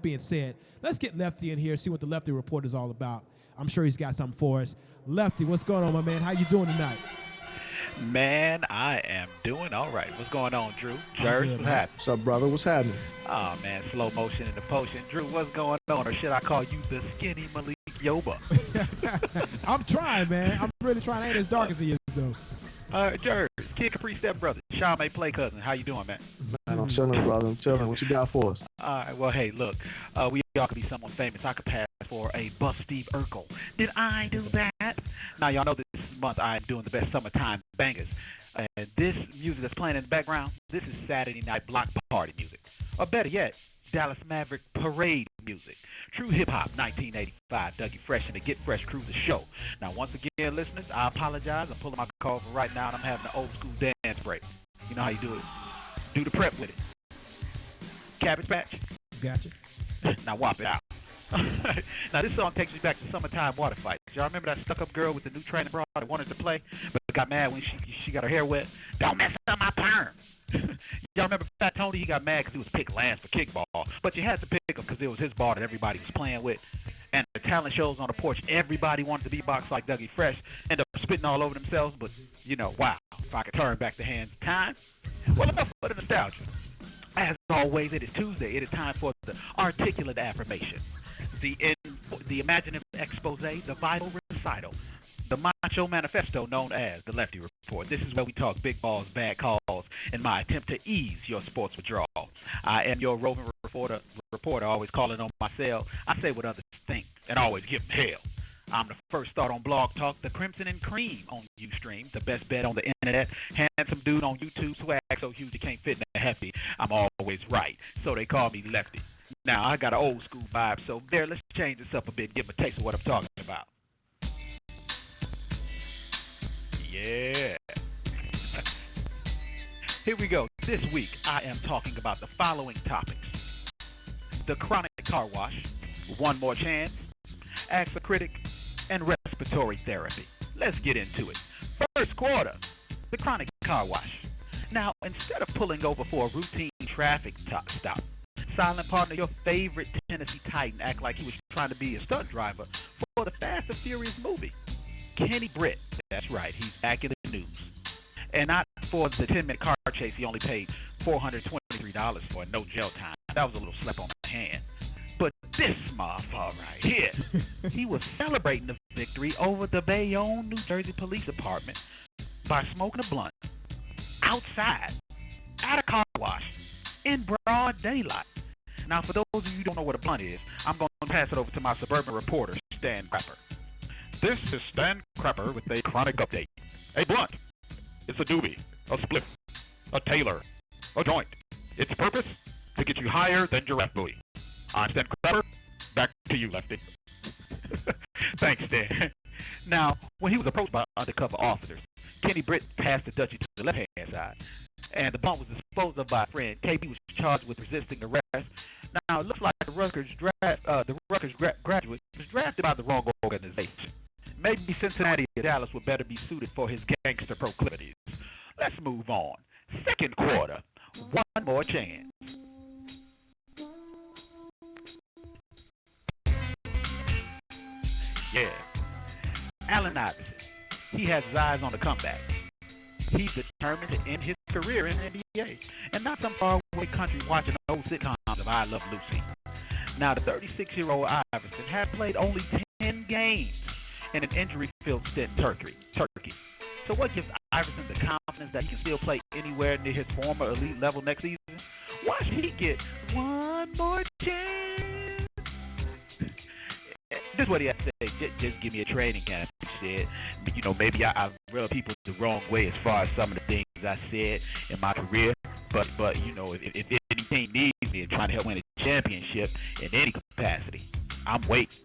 being said, let's get Lephtee in here, see what the Lephtee Report is all about. I'm sure he's got something for us. Lephtee, what's going on, my man? How you doing tonight? Man, I am doing all right. What's going on, Drew? Jers, what's happening? What's up, brother? What's happening? Oh, man, slow motion in the potion. Drew, what's going on? Or should I call you the skinny Malik Yoba? I'm trying, man. I'm really trying. I ain't as dark as he is, though. Jers, Kid Capri Step Brother, Sean May Play Cousin. How you doing, man? Man, I'm chilling, brother. I'm chilling. What you got for us? All right, well, hey, look, we all could be someone famous. I could pass for a Buff Steve Urkel. Did I do that? Now, y'all know this month I'm doing the best summertime bangers. And this music that's playing in the background, this is Saturday night block party music. Or better yet, Dallas Maverick parade music. True hip-hop, 1985, Dougie Fresh and the Get Fresh crew, the show. Now, once again, listeners, I apologize. I'm pulling my car over right now, and I'm having an old-school dance break. You know how you do it. Do the prep with it. Cabbage Patch. Gotcha. Now, whop it out. Now, this song takes me back to summertime water fights. Y'all remember that stuck-up girl with the new training bra that wanted to play, but got mad when she got her hair wet? Don't mess up my perm. Y'all remember Fat Tony? He got mad because he was picked last for kickball, but you had to pick him because it was his ball that everybody was playing with. And the talent shows on the porch, everybody wanted to beatbox like Dougie Fresh, end up spitting all over themselves, but, you know, wow, if I could turn back the hands of time. Well, enough for the nostalgia. As always, it is Tuesday. It is time for the articulate affirmation, the imaginative expose, the vital recital, the macho manifesto known as the Lephtee Report. This is where we talk big balls, bad calls, in my attempt to ease your sports withdrawal. I am your roving reporter, always calling on my cell. I say what others think and always give them hell. I'm the first thought on Blog Talk, the Crimson and Cream on Ustream, the best bet on the internet, handsome dude on YouTube, swag so huge you can't fit in a hefty. I'm always right, so they call me Lephtee. Now, I got an old school vibe, so there, let's change this up a bit and give them a taste of what I'm talking about. Yeah. Here we go. This week, I am talking about the following topics: the chronic car wash, one more chance, ask a critic, and respiratory therapy. Let's get into it. First quarter, the chronic car wash. Now, instead of pulling over for a routine traffic stop, silent partner, your favorite Tennessee Titan, act like he was trying to be a stunt driver for the Fast and Furious movie. Kenny Britt, that's right, he's back in the news. And not for the 10-minute car chase he only paid $423 for, no jail time. That was a little slap on the hand. But this motherfucker right here, he was celebrating the victory over the Bayonne, New Jersey Police Department by smoking a blunt outside at a car wash in broad daylight. Now, for those of you who don't know what a blunt is, I'm going to pass it over to my suburban reporter, Stan Crapper. This is Stan Crapper with a chronic update. A blunt. It's a doobie, a spliff, a tailor, a joint. Its purpose? To get you higher than giraffe buoy. I'm Stan Crapper. Back to you, Lephtee. Thanks, Stan. Now, when he was approached by undercover officers, Kenny Britt passed the Dutchie to the left-hand side, and the blunt was disposed of by a friend. KB was charged with resisting arrest. Now, it looks like the Rutgers graduate was drafted by the wrong organization. Maybe Cincinnati or Dallas would better be suited for his gangster proclivities. Let's move on. Second quarter, one more chance. Yeah. Allen Iverson. He has his eyes on the comeback. He's determined to end his career in the NBA, and not some faraway country watching old sitcoms of I Love Lucy. Now, the 36-year-old Iverson has played only 10 games in an injury-filled stint in Turkey. So what gives Iverson the confidence that he can still play anywhere near his former elite level next season? Watch he get one more chance. This is what he has to say. Just give me a training camp. He said, you know, maybe I rubbed people the wrong way as far as some of the things I said in my career. But you know, if any team needs me and trying to help win a championship in any capacity, I'm waiting.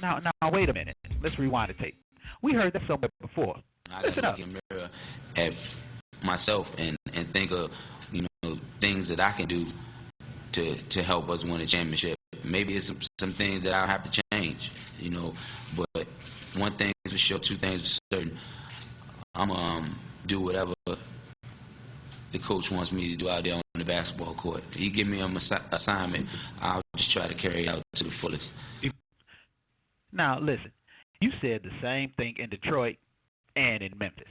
Now, wait a minute. Let's rewind the tape. We heard that somewhere before. I gotta look in the mirror at myself and think of, you know, things that I can do to help us win a championship. Maybe it's some things that I'll have to change, you know. But one thing is for sure, two things for certain. I'm do whatever the coach wants me to do out there on the basketball court. He give me an assignment, I'll just try to carry it out to the fullest. Now, listen, you said the same thing in Detroit and in Memphis.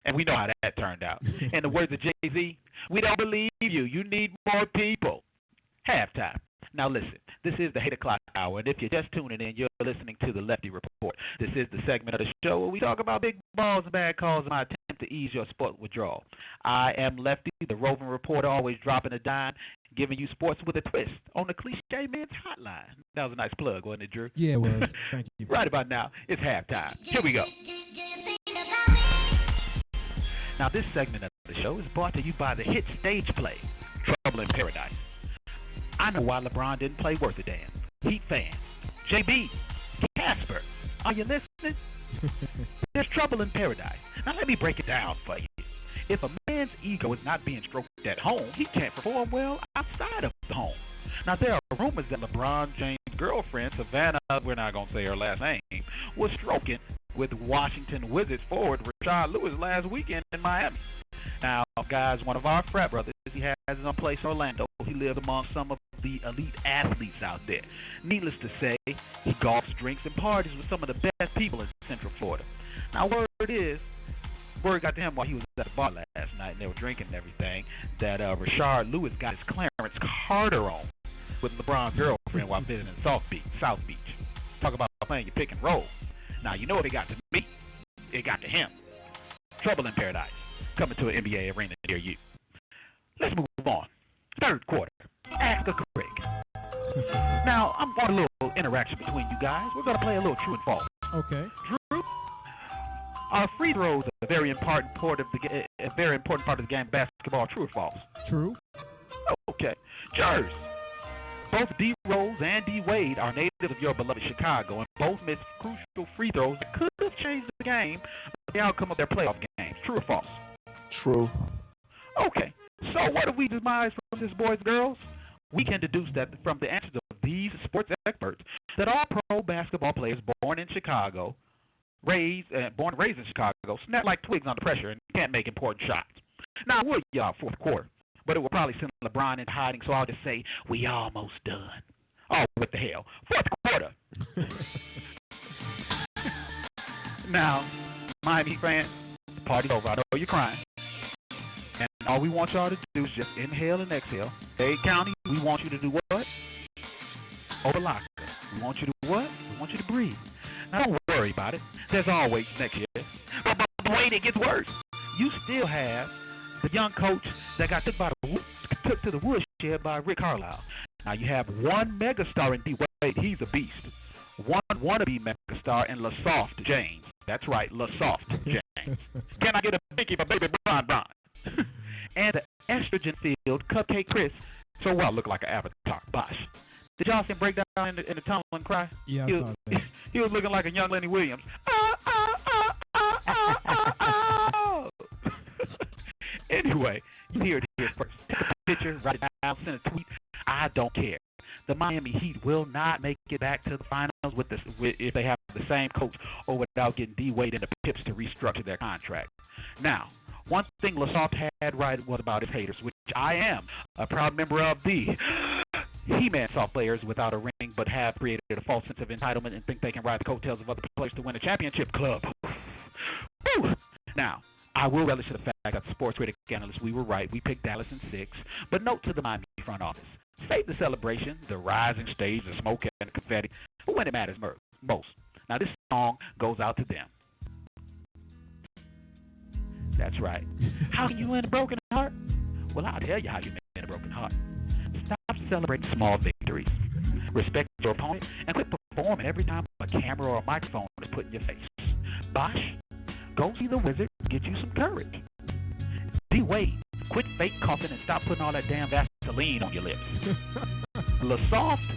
And we know how that turned out. In the words of Jay-Z, we don't believe you. You need more people. Halftime. Now, listen, this is the 8 o'clock hour, and if you're just tuning in, you're listening to the Lephtee Report. This is the segment of the show where we talk about big balls and bad calls in my attempt to ease your sport withdrawal. I am Lephtee, the roving reporter, always dropping a dime, giving you sports with a twist on the Cliche Men's Hotline. That was a nice plug, wasn't it, Drew? Yeah, it was. Thank you. Right about now, it's halftime. Here we go. Now, this segment of the show is brought to you by the hit stage play, Trouble in Paradise. I know why LeBron didn't play worth a damn. Heat fans, JB, Casper, are you listening? There's trouble in paradise. Now let me break it down for you. If a man's ego is not being stroked at home, he can't perform well outside of the home. Now there are rumors that LeBron James' girlfriend, Savannah, we're not going to say her last name, was stroking with Washington Wizards forward Rashard Lewis last weekend in Miami. Now, guys, one of our frat brothers, he has his own place in Orlando. He lives among some of the elite athletes out there. Needless to say, he golfs, drinks, and parties with some of the best people in Central Florida. Now, word got to him while he was at the bar last night, and they were drinking and everything, that Rashard Lewis got his Clarence Carter on with LeBron's girlfriend while visiting South Beach. Talk about playing your pick and roll. Now, you know what it got to me? It got to him. Trouble in Paradise, coming to an NBA arena near you. Let's move on. Third quarter. Ask a crick. Now, I'm on a little interaction between you guys. We're going to play a little true and false. Okay. Drew, are free throws a very important part of the game, basketball? True or false? True. Okay. Jers, both D. Rose and D. Wade are natives of your beloved Chicago, and both missed crucial free throws that could have changed the game, the outcome of their playoff games. True or false? True. Okay. So what have we demised from this, boys and girls? We can deduce that from the answers of these sports experts that all pro basketball players born and raised in Chicago, snap like twigs under pressure and can't make important shots. Now, we're y'all fourth quarter, but it will probably send LeBron into hiding, so I'll just say we almost done. Oh, what the hell? Fourth quarter. Now, Miami fans, the party's over. I know you're crying. And all we want y'all to do is just inhale and exhale. Dade County, we want you to do what? Overlock. We want you to what? We want you to breathe. Now, don't worry about it. There's always next year. But wait, it gets worse. You still have the young coach that got took to the woodshed by Rick Carlisle. Now, you have one megastar in D. Wade. He's a beast. One wannabe megastar in LaSoft James. That's right, LaSoft James. Can I get a pinky for baby Bron? And the estrogen-filled Cupcake Chris so well look like an avatar. Bosh. Did y'all see him break down in the tunnel and cry? Yeah, I saw that. He was looking like a young Lenny Williams. Anyway, you hear it here first. Take a picture, write it down, send a tweet. I don't care. The Miami Heat will not make it back to the finals if they have the same coach or without getting D. Wade and the Pips to restructure their contract. Now, one thing LaSoft had right was about his haters, which I am a proud member of the He-Man soft players without a ring, but have created a false sense of entitlement and think they can ride the coattails of other players to win a championship club. Woo! Now, I will relish the fact that the sports critic analysts, we were right. We picked Dallas in 6. But note to the Miami front office. Save the celebration, the rising stage, the smoke and the confetti, but when it matters most. Now, this song goes out to them. That's right. How can you win a broken heart? Well, I'll tell you how you win a broken heart. Stop celebrating small victories. Respect your opponent and quit performing every time a camera or a microphone is put in your face. Bosh, go see the wizard and get you some courage. D. Wade, quit fake coughing and stop putting all that damn Vaseline on your lips. LaSoft,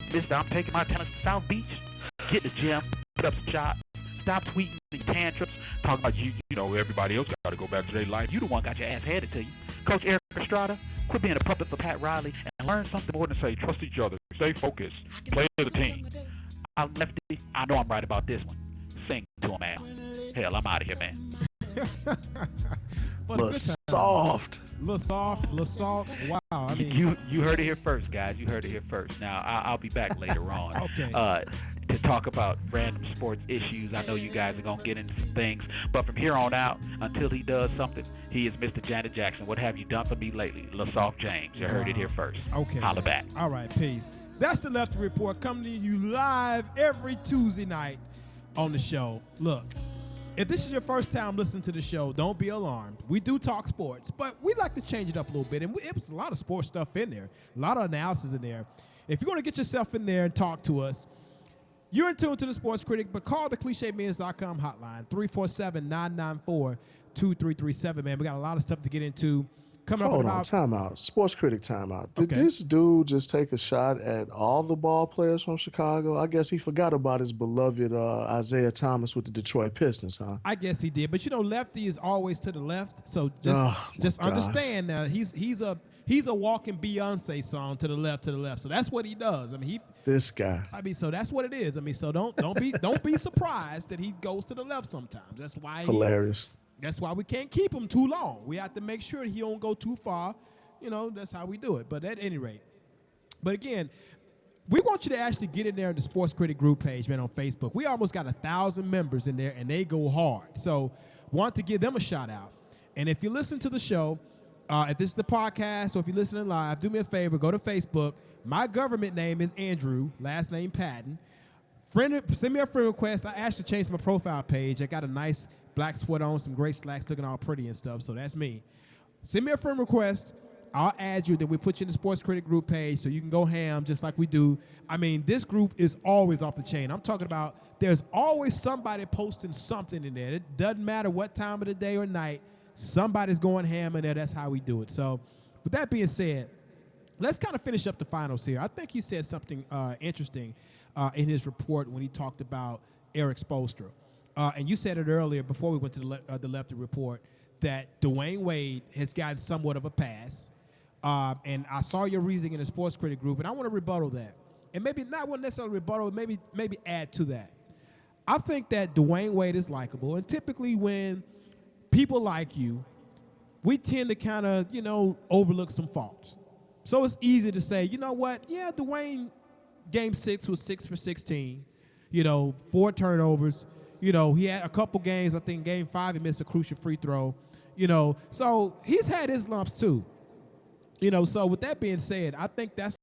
Mr. I'm taking my talents to South Beach. Get in the gym, put up some shots. Stop tweeting these tantrums, talking about you know, everybody else got to go back to their life. You the one got your ass handed to you. Coach Eric Estrada, quit being a puppet for Pat Riley and learn something more than say, trust each other, stay focused, play the team. I'm Lephtee. I know I'm right about this one. Sing to him, Al. Hell, I'm out of here, man. For the Look good times. soft. Little soft, little salt. Wow. I mean, You heard it here first, guys. You heard it here first. Now I'll be back later on. Okay. To talk about random sports issues. I know you guys are gonna get into some things, but from here on out, until he does something, he is Mr. Janet Jackson. What have you done for me lately, LaSoft James? You heard it here first. Okay. Holla back. All right, peace. That's the Lephtee Report coming to you live every Tuesday night on the show. Look, if this is your first time listening to the show, don't be alarmed. We do talk sports, but we like to change it up a little bit, and it was a lot of sports stuff in there, a lot of analysis in there. If you're going to get yourself in there and talk to us, you're in tune to the Sports Critic, but call the ClichéMens.com hotline, 347-994-2337, man. We got a lot of stuff to get into. Hold on, timeout. Sports Critic timeout. Did Okay. this dude just take a shot at all the ball players from Chicago? I guess he forgot about his beloved Isaiah Thomas with the Detroit Pistons, huh? I guess he did, but you know, Lephtee is always to the left, so Oh, just my gosh. understand now. He's a walking Beyonce song to the left. So that's what he does. I mean, This guy. so that's what it is. I mean, so don't be surprised that he goes to the left sometimes. That's why Hilarious. That's why we can't keep him too long. We have to make sure he don't go too far. You know, that's how we do it. But at any rate, but again, we want you to actually get in there in the Sports Critic group page, man, on Facebook. We almost got 1,000 members in there, and they go hard. So want to give them a shout out. And if you listen to the show, if this is the podcast or if you're listening live, do me a favor, go to Facebook. My government name is Andrew, last name Patton. Send me a friend request. I actually changed my profile page. I got a nice black sweater on, some gray slacks looking all pretty and stuff, so that's me. Send me a friend request. I'll add you. Then we put you in the Sports Critic group page so you can go ham just like we do. I mean, this group is always off the chain. I'm talking about there's always somebody posting something in there. It doesn't matter what time of the day or night. Somebody's going ham in there. That's how we do it. So with that being said, let's kind of finish up the finals here. I think he said something interesting in his report when he talked about Eric Spoelstra. And you said it earlier before we went to the Lephtee Report that Dwayne Wade has gotten somewhat of a pass. And I saw your reasoning in the Sports Critic group, and I want to rebuttal that. And maybe not necessarily rebuttal, maybe add to that. I think that Dwayne Wade is likable, and typically when people like you, we tend to kind of, overlook some faults. So it's easy to say, you know what? Yeah, Dwayne, Game 6 was 6 for 16, 4 turnovers. He had a couple games. I think Game 5 he missed a crucial free throw. So he's had his lumps too. So with that being said, I think that's